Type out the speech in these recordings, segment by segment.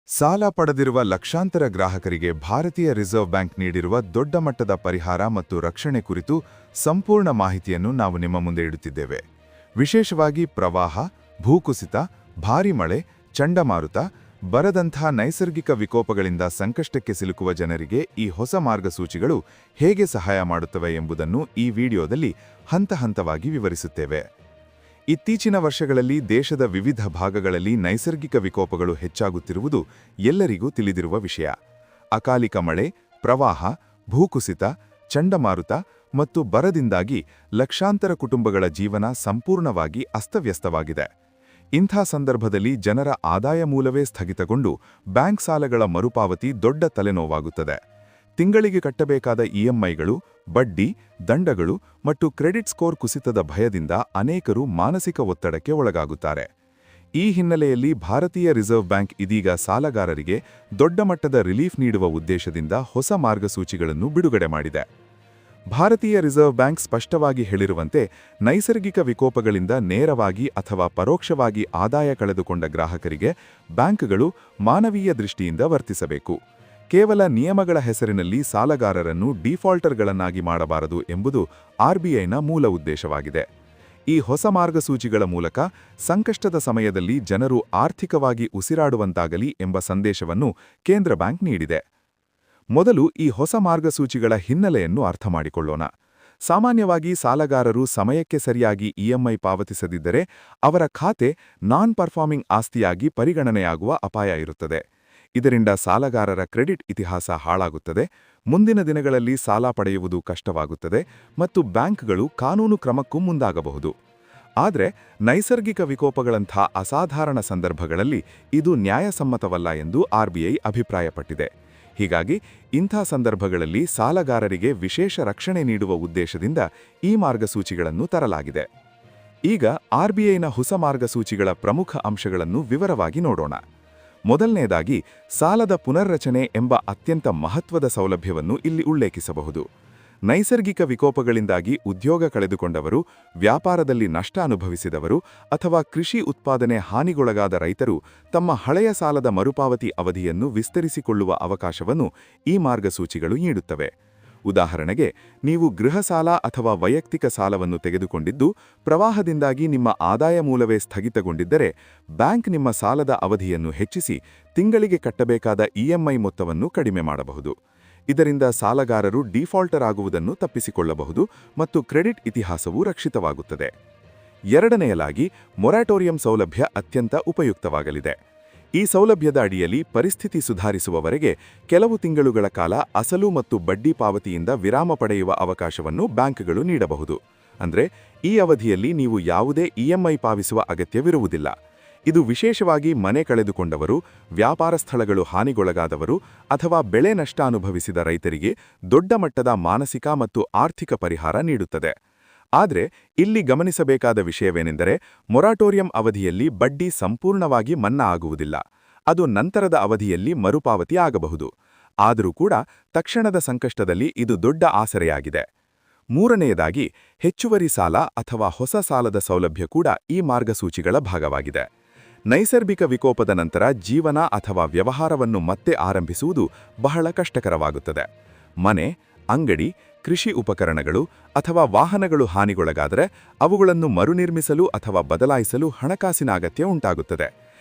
ಸಾಲ ಪಡೆದಿರುವ ಲಕ್ಷಾಂತರ ಗ್ರಾಹಕರಿಗೆ ಭಾರತೀಯ ರಿಸರ್ವ್ ಬ್ಯಾಂಕ್ ನೀಡಿರುವ ದೊಡ್ಡ ಮಟ್ಟದ ಪರಿಹಾರ ಮತ್ತು ರಕ್ಷಣೆ ಕುರಿತು ಸಂಪೂರ್ಣ ಮಾಹಿತಿಯನ್ನು ನಾವು ನಿಮ್ಮ ಮುಂದೆ ಇಡುತ್ತಿದ್ದೇವೆ. ವಿಶೇಷವಾಗಿ ಪ್ರವಾಹ, ಭೂಕುಸಿತ, ಭಾರೀ ಮಳೆ, ಚಂಡಮಾರುತ, ಬರದಂಥ ನೈಸರ್ಗಿಕ ವಿಕೋಪಗಳಿಂದ ಸಂಕಷ್ಟಕ್ಕೆ ಸಿಲುಕುವ ಜನರಿಗೆ ಈ ಹೊಸ ಮಾರ್ಗಸೂಚಿಗಳು ಹೇಗೆ ಸಹಾಯ ಮಾಡುತ್ತವೆ ಎಂಬುದನ್ನು ಈ ವಿಡಿಯೋದಲ್ಲಿ ಹಂತ-ಹಂತವಾಗಿ ವಿವರಿಸುತ್ತೇವೆ. ಇತ್ತೀಚಿನ ವರ್ಷಗಳಲ್ಲಿ ದೇಶದ ವಿವಿಧ ಭಾಗಗಳಲ್ಲಿ ನೈಸರ್ಗಿಕ ವಿಕೋಪಗಳು ಹೆಚ್ಚಾಗುತ್ತಿರುವುದು ಎಲ್ಲರಿಗೂ ತಿಳಿದಿರುವ ವಿಷಯ. ಅಕಾಲಿಕ ಮಳೆ, ಪ್ರವಾಹ, ಭೂಕುಸಿತ, ಚಂಡಮಾರುತ ಮತ್ತು ಬರದಿಂದಾಗಿ ಲಕ್ಷಾಂತರ ಕುಟುಂಬಗಳ ಜೀವನ ಸಂಪೂರ್ಣವಾಗಿ ಅಸ್ತವ್ಯಸ್ತವಾಗಿದೆ. ಇಂಥ ಸಂದರ್ಭದಲ್ಲಿ ಜನರ ಆದಾಯ ಮೂಲವೇ ಸ್ಥಗಿತಗೊಂಡು ಬ್ಯಾಂಕ್ ಸಾಲಗಳ ಮರುಪಾವತಿ ದೊಡ್ಡ ತಲೆನೋವಾಗುತ್ತದೆ. ತಿಂಗಳಿಗೆ ಕಟ್ಟಬೇಕಾದ ಇಎಂಐಗಳು, ಬಡ್ಡಿ, ದಂಡಗಳು ಮತ್ತು ಕ್ರೆಡಿಟ್ ಸ್ಕೋರ್ ಕುಸಿತದ ಭಯದಿಂದ ಅನೇಕರು ಮಾನಸಿಕ ಒತ್ತಡಕ್ಕೆ ಒಳಗಾಗುತ್ತಾರೆ. ಈ ಹಿನ್ನೆಲೆಯಲ್ಲಿ ಭಾರತೀಯ ರಿಸರ್ವ್ ಬ್ಯಾಂಕ್ ಇದೀಗ ಸಾಲಗಾರರಿಗೆ ದೊಡ್ಡ ಮಟ್ಟದ ರಿಲೀಫ್ ನೀಡುವ ಉದ್ದೇಶದಿಂದ ಹೊಸ ಮಾರ್ಗಸೂಚಿಗಳನ್ನು ಬಿಡುಗಡೆ ಮಾಡಿದೆ. ಭಾರತೀಯ ರಿಸರ್ವ್ ಬ್ಯಾಂಕ್ ಸ್ಪಷ್ಟವಾಗಿ ಹೇಳಿರುವಂತೆ, ನೈಸರ್ಗಿಕ ವಿಕೋಪಗಳಿಂದ ನೇರವಾಗಿ ಅಥವಾ ಪರೋಕ್ಷವಾಗಿ ಆದಾಯ ಕಳೆದುಕೊಂಡ ಗ್ರಾಹಕರಿಗೆ ಬ್ಯಾಂಕ್ಗಳು ಮಾನವೀಯ ದೃಷ್ಟಿಯಿಂದ ವರ್ತಿಸಬೇಕು. ಕೇವಲ ನಿಯಮಗಳ ಹೆಸರಿನಲ್ಲಿ ಸಾಲಗಾರರನ್ನು ಡಿಫಾಲ್ಟರ್ಗಳನ್ನಾಗಿ ಮಾಡಬಾರದು ಎಂಬುದು ಆರ್ಬಿಐನ ಮೂಲ ಉದ್ದೇಶವಾಗಿದೆ. ಈ ಹೊಸ ಮಾರ್ಗಸೂಚಿಗಳ ಮೂಲಕ ಸಂಕಷ್ಟದ ಸಮಯದಲ್ಲಿ ಜನರು ಆರ್ಥಿಕವಾಗಿ ಉಸಿರಾಡುವಂತಾಗಲಿ ಎಂಬ ಸಂದೇಶವನ್ನು ಕೇಂದ್ರ ಬ್ಯಾಂಕ್ ನೀಡಿದೆ. ಮೊದಲು ಈ ಹೊಸ ಮಾರ್ಗಸೂಚಿಗಳ ಹಿನ್ನೆಲೆಯನ್ನು ಅರ್ಥಮಾಡಿಕೊಳ್ಳೋಣ. ಸಾಮಾನ್ಯವಾಗಿ ಸಾಲಗಾರರು ಸಮಯಕ್ಕೆ ಸರಿಯಾಗಿ ಇಎಂಐ ಪಾವತಿಸದಿದ್ದರೆ ಅವರ ಖಾತೆ ನಾನ್ ಪರ್ಫಾರ್ಮಿಂಗ್ ಆಸ್ತಿಯಾಗಿ ಪರಿಗಣನೆಯಾಗುವ ಅಪಾಯ ಇರುತ್ತದೆ. ಇದರಿಂದ ಸಾಲಗಾರರ ಕ್ರೆಡಿಟ್ ಇತಿಹಾಸ ಹಾಳಾಗುತ್ತದೆ, ಮುಂದಿನ ದಿನಗಳಲ್ಲಿ ಸಾಲ ಪಡೆಯುವುದು ಕಷ್ಟವಾಗುತ್ತದೆ ಮತ್ತು ಬ್ಯಾಂಕ್ಗಳು ಕಾನೂನು ಕ್ರಮಕ್ಕೂ ಮುಂದಾಗಬಹುದು. ಆದರೆ ನೈಸರ್ಗಿಕ ವಿಕೋಪಗಳಂಥ ಅಸಾಧಾರಣ ಸಂದರ್ಭಗಳಲ್ಲಿ ಇದು ನ್ಯಾಯಸಮ್ಮತವಲ್ಲ ಎಂದು ಆರ್ಬಿಐ ಅಭಿಪ್ರಾಯಪಟ್ಟಿದೆ. ಹೀಗಾಗಿ ಇಂಥ ಸಂದರ್ಭಗಳಲ್ಲಿ ಸಾಲಗಾರರಿಗೆ ವಿಶೇಷ ರಕ್ಷಣೆ ನೀಡುವ ಉದ್ದೇಶದಿಂದ ಈ ಮಾರ್ಗಸೂಚಿಗಳನ್ನು ತರಲಾಗಿದೆ. ಈಗ ಆರ್ಬಿಐನ ಹೊಸ ಮಾರ್ಗಸೂಚಿಗಳ ಪ್ರಮುಖ ಅಂಶಗಳನ್ನು ವಿವರವಾಗಿ ನೋಡೋಣ. ಮೊದಲನೆಯದಾಗಿ, ಸಾಲದ ಪುನರ್ರಚನೆ ಎಂಬ ಅತ್ಯಂತ ಮಹತ್ವದ ಸೌಲಭ್ಯವನ್ನು ಇಲ್ಲಿ ಉಲ್ಲೇಖಿಸಬಹುದು. ನೈಸರ್ಗಿಕ ವಿಕೋಪಗಳಿಂದಾಗಿ ಉದ್ಯೋಗ ಕಳೆದುಕೊಂಡವರು, ವ್ಯಾಪಾರದಲ್ಲಿ ನಷ್ಟ ಅನುಭವಿಸಿದವರು ಅಥವಾ ಕೃಷಿ ಉತ್ಪಾದನೆ ಹಾನಿಗೊಳಗಾದ ರೈತರು ತಮ್ಮ ಹಳೆಯ ಸಾಲದ ಮರುಪಾವತಿ ಅವಧಿಯನ್ನು ವಿಸ್ತರಿಸಿಕೊಳ್ಳುವ ಅವಕಾಶವನ್ನು ಈ ಮಾರ್ಗಸೂಚಿಗಳು ನೀಡುತ್ತವೆ. ಉದಾಹರಣೆಗೆ, ನೀವು ಗೃಹ ಸಾಲ ಅಥವಾ ವೈಯಕ್ತಿಕ ಸಾಲವನ್ನು ತೆಗೆದುಕೊಂಡಿದ್ದು ಪ್ರವಾಹದಿಂದಾಗಿ ನಿಮ್ಮ ಆದಾಯ ಮೂಲವೇ ಸ್ಥಗಿತಗೊಂಡಿದ್ದರೆ, ಬ್ಯಾಂಕ್ ನಿಮ್ಮ ಸಾಲದ ಅವಧಿಯನ್ನು ಹೆಚ್ಚಿಸಿ ತಿಂಗಳಿಗೆ ಕಟ್ಟಬೇಕಾದ ಇಎಂಐ ಮೊತ್ತವನ್ನು ಕಡಿಮೆ ಮಾಡಬಹುದು. ಇದರಿಂದ ಸಾಲಗಾರರು ಡಿಫಾಲ್ಟರ್ ಆಗುವುದನ್ನು ತಪ್ಪಿಸಿಕೊಳ್ಳಬಹುದು ಮತ್ತು ಕ್ರೆಡಿಟ್ ಇತಿಹಾಸವೂ ರಕ್ಷಿತವಾಗುತ್ತದೆ. ಎರಡನೆಯದಾಗಿ, ಮೊರಾಟೋರಿಯಂ ಸೌಲಭ್ಯ ಅತ್ಯಂತ ಉಪಯುಕ್ತವಾಗಲಿದೆ. ಈ ಸೌಲಭ್ಯದ ಅಡಿಯಲ್ಲಿ ಪರಿಸ್ಥಿತಿ ಸುಧಾರಿಸುವವರೆಗೆ ಕೆಲವು ತಿಂಗಳುಗಳ ಕಾಲ ಅಸಲು ಮತ್ತು ಬಡ್ಡಿ ಪಾವತಿಯಿಂದ ವಿರಾಮ ಪಡೆಯುವ ಅವಕಾಶವನ್ನು ಬ್ಯಾಂಕ್ಗಳು ನೀಡಬಹುದು. ಅಂದರೆ ಈ ಅವಧಿಯಲ್ಲಿ ನೀವು ಯಾವುದೇ ಇಎಂಐ ಪಾವತಿಸುವ ಅಗತ್ಯವಿರುವುದಿಲ್ಲ. ಇದು ವಿಶೇಷವಾಗಿ ಮನೆ ಕಳೆದುಕೊಂಡವರು, ವ್ಯಾಪಾರ ಸ್ಥಳಗಳು ಹಾನಿಗೊಳಗಾದವರು ಅಥವಾ ಬೆಳೆ ನಷ್ಟ ಅನುಭವಿಸಿದ ರೈತರಿಗೆ ದೊಡ್ಡ ಮಟ್ಟದ ಮಾನಸಿಕ ಮತ್ತು ಆರ್ಥಿಕ ಪರಿಹಾರ ನೀಡುತ್ತದೆ. ಆದರೆ ಇಲ್ಲಿ ಗಮನಿಸಬೇಕಾದ ವಿಷಯವೇನೆಂದರೆ, ಮೊರಾಟೋರಿಯಂ ಅವಧಿಯಲ್ಲಿ ಬಡ್ಡಿ ಸಂಪೂರ್ಣವಾಗಿ ಮನ್ನಾ ಆಗುವುದಿಲ್ಲ. ಅದು ನಂತರದ ಅವಧಿಯಲ್ಲಿ ಮರುಪಾವತಿ ಆಗಬಹುದು. ಆದರೂ ಕೂಡ ತಕ್ಷಣದ ಸಂಕಷ್ಟದಲ್ಲಿ ಇದು ದೊಡ್ಡ ಆಸರೆಯಾಗಿದೆ. ಮೂರನೆಯದಾಗಿ, ಹೆಚ್ಚುವರಿ ಸಾಲ ಅಥವಾ ಹೊಸ ಸಾಲದ ಸೌಲಭ್ಯ ಕೂಡ ಈ ಮಾರ್ಗಸೂಚಿಗಳ ಭಾಗವಾಗಿದೆ. ನೈಸರ್ಗಿಕ ವಿಕೋಪದ ನಂತರ ಜೀವನ ಅಥವಾ ವ್ಯವಹಾರವನ್ನು ಮತ್ತೆ ಆರಂಭಿಸುವುದು ಬಹಳ ಕಷ್ಟಕರವಾಗುತ್ತದೆ. ಮನೆ, ಅಂಗಡಿ, ಕೃಷಿ ಉಪಕರಣಗಳು ಅಥವಾ ವಾಹನಗಳು ಹಾನಿಗೊಳಗಾದರೆ ಅವುಗಳನ್ನು ಮರುನಿರ್ಮಿಸಲು ಅಥವಾ ಬದಲಾಯಿಸಲು ಹಣಕಾಸಿನ ಅಗತ್ಯ ಉಂಟಾಗುತ್ತದೆ.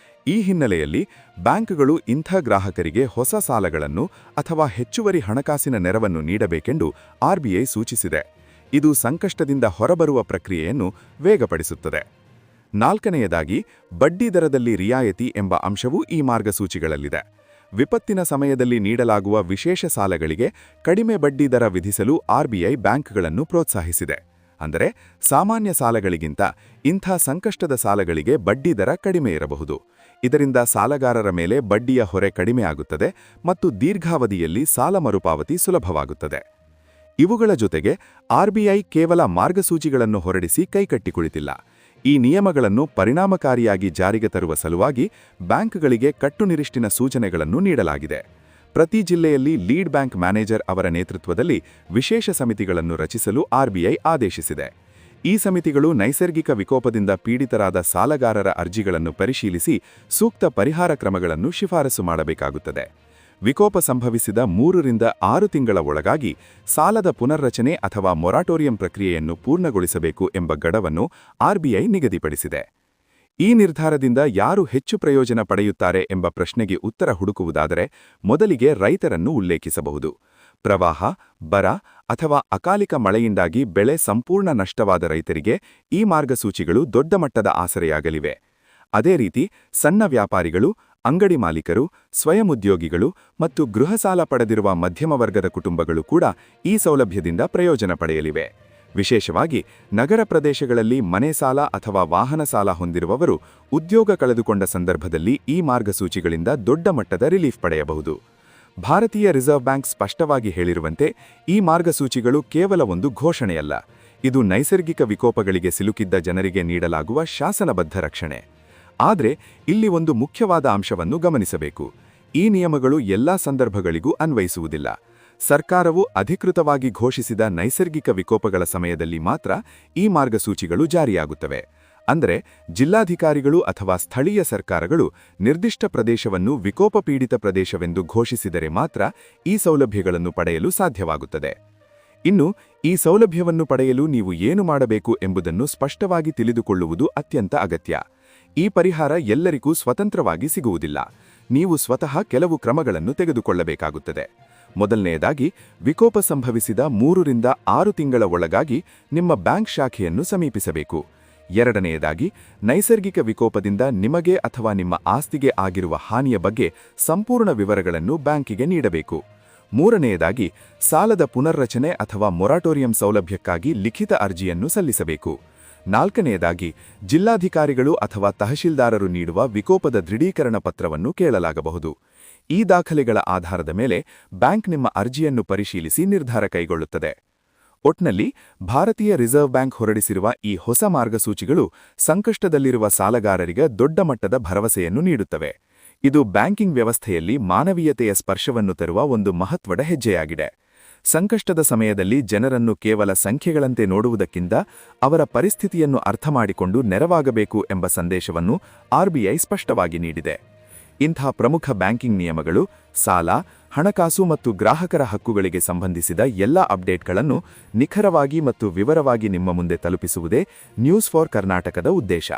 ಈ ಹಿನ್ನೆಲೆಯಲ್ಲಿ ಬ್ಯಾಂಕ್ಗಳು ಇಂಥ ಗ್ರಾಹಕರಿಗೆ ಹೊಸ ಸಾಲಗಳನ್ನು ಅಥವಾ ಹೆಚ್ಚುವರಿ ಹಣಕಾಸಿನ ನೆರವನ್ನು ನೀಡಬೇಕೆಂದು ಆರ್ಬಿಐ ಸೂಚಿಸಿದೆ. ಇದು ಸಂಕಷ್ಟದಿಂದ ಹೊರಬರುವ ಪ್ರಕ್ರಿಯೆಯನ್ನು ವೇಗಪಡಿಸುತ್ತದೆ. ನಾಲ್ಕನೆಯದಾಗಿ, ಬಡ್ಡಿ ದರದಲ್ಲಿ ರಿಯಾಯಿತಿ ಎಂಬ ಅಂಶವೂ ಈ ಮಾರ್ಗಸೂಚಿಗಳಲ್ಲಿದೆ. ವಿಪತ್ತಿನ ಸಮಯದಲ್ಲಿ ನೀಡಲಾಗುವ ವಿಶೇಷ ಸಾಲಗಳಿಗೆ ಕಡಿಮೆ ಬಡ್ಡಿ ದರ ವಿಧಿಸಲು ಆರ್ಬಿಐ ಬ್ಯಾಂಕ್ಗಳನ್ನು ಪ್ರೋತ್ಸಾಹಿಸಿದೆ. ಅಂದರೆ ಸಾಮಾನ್ಯ ಸಾಲಗಳಿಗಿಂತ ಇಂಥ ಸಂಕಷ್ಟದ ಸಾಲಗಳಿಗೆ ಬಡ್ಡಿ ದರ ಕಡಿಮೆ ಇರಬಹುದು. ಇದರಿಂದ ಸಾಲಗಾರರ ಮೇಲೆ ಬಡ್ಡಿಯ ಹೊರೆ ಕಡಿಮೆಯಾಗುತ್ತದೆ ಮತ್ತು ದೀರ್ಘಾವಧಿಯಲ್ಲಿ ಸಾಲ ಮರುಪಾವತಿ ಸುಲಭವಾಗುತ್ತದೆ. ಇವುಗಳ ಜೊತೆಗೆ ಆರ್ಬಿಐ ಕೇವಲ ಮಾರ್ಗಸೂಚಿಗಳನ್ನು ಹೊರಡಿಸಿ ಕೈಕಟ್ಟಿ ಕುಳಿತಿಲ್ಲ. ಈ ನಿಯಮಗಳನ್ನು ಪರಿಣಾಮಕಾರಿಯಾಗಿ ಜಾರಿಗೆ ತರುವ ಸಲುವಾಗಿ ಬ್ಯಾಂಕ್ಗಳಿಗೆ ಕಟ್ಟುನಿಟ್ಟಿನ ಸೂಚನೆಗಳನ್ನು ನೀಡಲಾಗಿದೆ. ಪ್ರತಿ ಜಿಲ್ಲೆಯಲ್ಲಿ ಲೀಡ್ ಬ್ಯಾಂಕ್ ಮ್ಯಾನೇಜರ್ ಅವರ ನೇತೃತ್ವದಲ್ಲಿ ವಿಶೇಷ ಸಮಿತಿಗಳನ್ನು ರಚಿಸಲು ಆರ್ಬಿಐ ಆದೇಶಿಸಿದೆ. ಈ ಸಮಿತಿಗಳು ನೈಸರ್ಗಿಕ ವಿಕೋಪದಿಂದ ಪೀಡಿತರಾದ ಸಾಲಗಾರರ ಅರ್ಜಿಗಳನ್ನು ಪರಿಶೀಲಿಸಿ ಸೂಕ್ತ ಪರಿಹಾರ ಕ್ರಮಗಳನ್ನು ಶಿಫಾರಸು ಮಾಡಬೇಕಾಗುತ್ತದೆ. ವಿಕೋಪ ಸಂಭವಿಸಿದ 3 ರಿಂದ 6 ತಿಂಗಳ ಒಳಗಾಗಿ ಸಾಲದ ಪುನರ್ರಚನೆ ಅಥವಾ ಮೊರಾಟೋರಿಯಂ ಪ್ರಕ್ರಿಯೆಯನ್ನು ಪೂರ್ಣಗೊಳಿಸಬೇಕು ಎಂಬ ಗಡವನ್ನು ಆರ್ಬಿಐ ನಿಗದಿಪಡಿಸಿದೆ. ಈ ನಿರ್ಧಾರದಿಂದ ಯಾರು ಹೆಚ್ಚು ಪ್ರಯೋಜನ ಪಡೆಯುತ್ತಾರೆ ಎಂಬ ಪ್ರಶ್ನೆಗೆ ಉತ್ತರ ಹುಡುಕುವುದಾದರೆ ಮೊದಲಿಗೆ ರೈತರನ್ನು ಉಲ್ಲೇಖಿಸಬಹುದು. ಪ್ರವಾಹ, ಬರ ಅಥವಾ ಅಕಾಲಿಕ ಮಳೆಯಿಂದಾಗಿ ಬೆಳೆ ಸಂಪೂರ್ಣ ನಷ್ಟವಾದ ರೈತರಿಗೆ ಈ ಮಾರ್ಗಸೂಚಿಗಳು ದೊಡ್ಡ ಮಟ್ಟದ ಆಸರೆಯಾಗಲಿವೆ. ಅದೇ ರೀತಿ ಸಣ್ಣ ವ್ಯಾಪಾರಿಗಳು, ಅಂಗಡಿ ಮಾಲೀಕರು, ಸ್ವಯಂ ಉದ್ಯೋಗಿಗಳು ಮತ್ತು ಗೃಹ ಸಾಲ ಪಡೆದಿರುವ ಮಧ್ಯಮ ವರ್ಗದ ಕುಟುಂಬಗಳು ಕೂಡ ಈ ಸೌಲಭ್ಯದಿಂದ ಪ್ರಯೋಜನ ಪಡೆಯಲಿವೆ. ವಿಶೇಷವಾಗಿ ನಗರ ಪ್ರದೇಶಗಳಲ್ಲಿ ಮನೆ ಸಾಲ ಅಥವಾ ವಾಹನ ಸಾಲ ಹೊಂದಿರುವವರು ಉದ್ಯೋಗ ಕಳೆದುಕೊಂಡ ಸಂದರ್ಭದಲ್ಲಿ ಈ ಮಾರ್ಗಸೂಚಿಗಳಿಂದ ದೊಡ್ಡ ಮಟ್ಟದ ರಿಲೀಫ್ ಪಡೆಯಬಹುದು. ಭಾರತೀಯ ರಿಸರ್ವ್ ಬ್ಯಾಂಕ್ ಸ್ಪಷ್ಟವಾಗಿ ಹೇಳಿರುವಂತೆ ಈ ಮಾರ್ಗಸೂಚಿಗಳು ಕೇವಲ ಒಂದು ಘೋಷಣೆಯಲ್ಲ, ಇದು ನೈಸರ್ಗಿಕ ವಿಕೋಪಗಳಿಗೆ ಸಿಲುಕಿದ್ದ ಜನರಿಗೆ ನೀಡಲಾಗುವ ಶಾಸನಬದ್ಧ ರಕ್ಷಣೆ. ಆದರೆ ಇಲ್ಲಿ ಒಂದು ಮುಖ್ಯವಾದ ಅಂಶವನ್ನು ಗಮನಿಸಬೇಕು. ಈ ನಿಯಮಗಳು ಎಲ್ಲಾ ಸಂದರ್ಭಗಳಿಗೂ ಅನ್ವಯಿಸುವುದಿಲ್ಲ. ಸರ್ಕಾರವು ಅಧಿಕೃತವಾಗಿ ಘೋಷಿಸಿದ ನೈಸರ್ಗಿಕ ವಿಕೋಪಗಳ ಸಮಯದಲ್ಲಿ ಮಾತ್ರ ಈ ಮಾರ್ಗಸೂಚಿಗಳು ಜಾರಿಯಾಗುತ್ತವೆ. ಅಂದರೆ ಜಿಲ್ಲಾಧಿಕಾರಿಗಳು ಅಥವಾ ಸ್ಥಳೀಯ ಸರ್ಕಾರಗಳು ನಿರ್ದಿಷ್ಟ ಪ್ರದೇಶವನ್ನು ವಿಕೋಪ ಪೀಡಿತ ಪ್ರದೇಶವೆಂದು ಘೋಷಿಸಿದರೆ ಮಾತ್ರ ಈ ಸೌಲಭ್ಯಗಳನ್ನು ಪಡೆಯಲು ಸಾಧ್ಯವಾಗುತ್ತದೆ. ಇನ್ನು ಈ ಸೌಲಭ್ಯವನ್ನು ಪಡೆಯಲು ನೀವು ಏನು ಮಾಡಬೇಕು ಎಂಬುದನ್ನು ಸ್ಪಷ್ಟವಾಗಿ ತಿಳಿದುಕೊಳ್ಳುವುದು ಅತ್ಯಂತ ಅಗತ್ಯ. ಈ ಪರಿಹಾರ ಎಲ್ಲರಿಗೂ ಸ್ವತಂತ್ರವಾಗಿ ಸಿಗುವುದಿಲ್ಲ. ನೀವು ಸ್ವತಃ ಕೆಲವು ಕ್ರಮಗಳನ್ನು ತೆಗೆದುಕೊಳ್ಳಬೇಕಾಗುತ್ತದೆ. ಮೊದಲನೆಯದಾಗಿ, ವಿಕೋಪ ಸಂಭವಿಸಿದ 3 ರಿಂದ 6 ತಿಂಗಳ ಒಳಗಾಗಿ ನಿಮ್ಮ ಬ್ಯಾಂಕ್ ಶಾಖೆಯನ್ನು ಸಮೀಪಿಸಬೇಕು. ಎರಡನೆಯದಾಗಿ, ನೈಸರ್ಗಿಕ ವಿಕೋಪದಿಂದ ನಿಮಗೆ ಅಥವಾ ನಿಮ್ಮ ಆಸ್ತಿಗೆ ಆಗಿರುವ ಹಾನಿಯ ಬಗ್ಗೆ ಸಂಪೂರ್ಣ ವಿವರಗಳನ್ನು ಬ್ಯಾಂಕಿಗೆ ನೀಡಬೇಕು. ಮೂರನೆಯದಾಗಿ, ಸಾಲದ ಪುನರ್ರಚನೆ ಅಥವಾ ಮೊರಾಟೋರಿಯಂ ಸೌಲಭ್ಯಕ್ಕಾಗಿ ಲಿಖಿತ ಅರ್ಜಿಯನ್ನು ಸಲ್ಲಿಸಬೇಕು. ನಾಲ್ಕನೆಯದಾಗಿ, ಜಿಲ್ಲಾಧಿಕಾರಿಗಳು ಅಥವಾ ತಹಶೀಲ್ದಾರರು ನೀಡುವ ವಿಕೋಪದ ದೃಢೀಕರಣ ಪತ್ರವನ್ನು ಕೇಳಲಾಗಬಹುದು. ಈ ದಾಖಲೆಗಳ ಆಧಾರದ ಮೇಲೆ ಬ್ಯಾಂಕ್ ನಿಮ್ಮ ಅರ್ಜಿಯನ್ನು ಪರಿಶೀಲಿಸಿ ನಿರ್ಧಾರ ಕೈಗೊಳ್ಳುತ್ತದೆ. ಒಟ್ನಲ್ಲಿ ಭಾರತೀಯ ರಿಸರ್ವ್ ಬ್ಯಾಂಕ್ ಹೊರಡಿಸಿರುವ ಈ ಹೊಸ ಮಾರ್ಗಸೂಚಿಗಳು ಸಂಕಷ್ಟದಲ್ಲಿರುವ ಸಾಲಗಾರರಿಗೆ ದೊಡ್ಡ ಮಟ್ಟದ ಭರವಸೆಯನ್ನು ನೀಡುತ್ತವೆ. ಇದು ಬ್ಯಾಂಕಿಂಗ್ ವ್ಯವಸ್ಥೆಯಲ್ಲಿ ಮಾನವೀಯತೆಯ ಸ್ಪರ್ಶವನ್ನು ತರುವ ಒಂದು ಮಹತ್ವದ ಹೆಜ್ಜೆಯಾಗಿದೆ. ಸಂಕಷ್ಟದ ಸಮಯದಲ್ಲಿ ಜನರನ್ನು ಕೇವಲ ಸಂಖ್ಯೆಗಳಂತೆ ನೋಡುವುದಕ್ಕಿಂತ ಅವರ ಪರಿಸ್ಥಿತಿಯನ್ನು ಅರ್ಥಮಾಡಿಕೊಂಡು ನೆರವಾಗಬೇಕು ಎಂಬ ಸಂದೇಶವನ್ನು ಆರ್ಬಿಐ ಸ್ಪಷ್ಟವಾಗಿ ನೀಡಿದೆ. ಇಂಥ ಪ್ರಮುಖ ಬ್ಯಾಂಕಿಂಗ್ ನಿಯಮಗಳು, ಸಾಲ, ಹಣಕಾಸು ಮತ್ತು ಗ್ರಾಹಕರ ಹಕ್ಕುಗಳಿಗೆ ಸಂಬಂಧಿಸಿದ ಎಲ್ಲ ಅಪ್ಡೇಟ್ಗಳನ್ನು ನಿಖರವಾಗಿ ಮತ್ತು ವಿವರವಾಗಿ ನಿಮ್ಮ ಮುಂದೆ ತಲುಪಿಸುವುದೇ ನ್ಯೂಸ್ ಫಾರ್ ಕರ್ನಾಟಕದ ಉದ್ದೇಶ.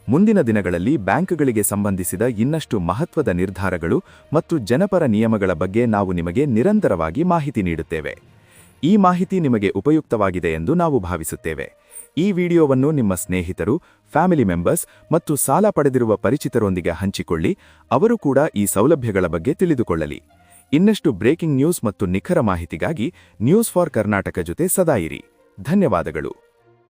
ಮುಂದಿನ ದಿನಗಳಲ್ಲಿ ಬ್ಯಾಂಕ್ಗಳಿಗೆ ಸಂಬಂಧಿಸಿದ ಇನ್ನಷ್ಟು ಮಹತ್ವದ ನಿರ್ಧಾರಗಳು ಮತ್ತು ಜನಪರ ನಿಯಮಗಳ ಬಗ್ಗೆ ನಾವು ನಿಮಗೆ ನಿರಂತರವಾಗಿ ಮಾಹಿತಿ ನೀಡುತ್ತೇವೆ. ಈ ಮಾಹಿತಿ ನಿಮಗೆ ಉಪಯುಕ್ತವಾಗಿದೆ ಎಂದು ನಾವು ಭಾವಿಸುತ್ತೇವೆ. ಈ ವಿಡಿಯೋವನ್ನು ನಿಮ್ಮ ಸ್ನೇಹಿತರು, ಫ್ಯಾಮಿಲಿ ಮೆಂಬರ್ಸ್ ಮತ್ತು ಸಾಲ ಪಡೆದಿರುವ ಪರಿಚಿತರೊಂದಿಗೆ ಹಂಚಿಕೊಳ್ಳಿ. ಅವರು ಕೂಡ ಈ ಸೌಲಭ್ಯಗಳ ಬಗ್ಗೆ ತಿಳಿದುಕೊಳ್ಳಲಿ. ಇನ್ನಷ್ಟು ಬ್ರೇಕಿಂಗ್ ನ್ಯೂಸ್ ಮತ್ತು ನಿಖರ ಮಾಹಿತಿಗಾಗಿ ನ್ಯೂಸ್ ಫಾರ್ ಕರ್ನಾಟಕ ಜೊತೆ ಸದಾ ಇರಿ. ಧನ್ಯವಾದಗಳು.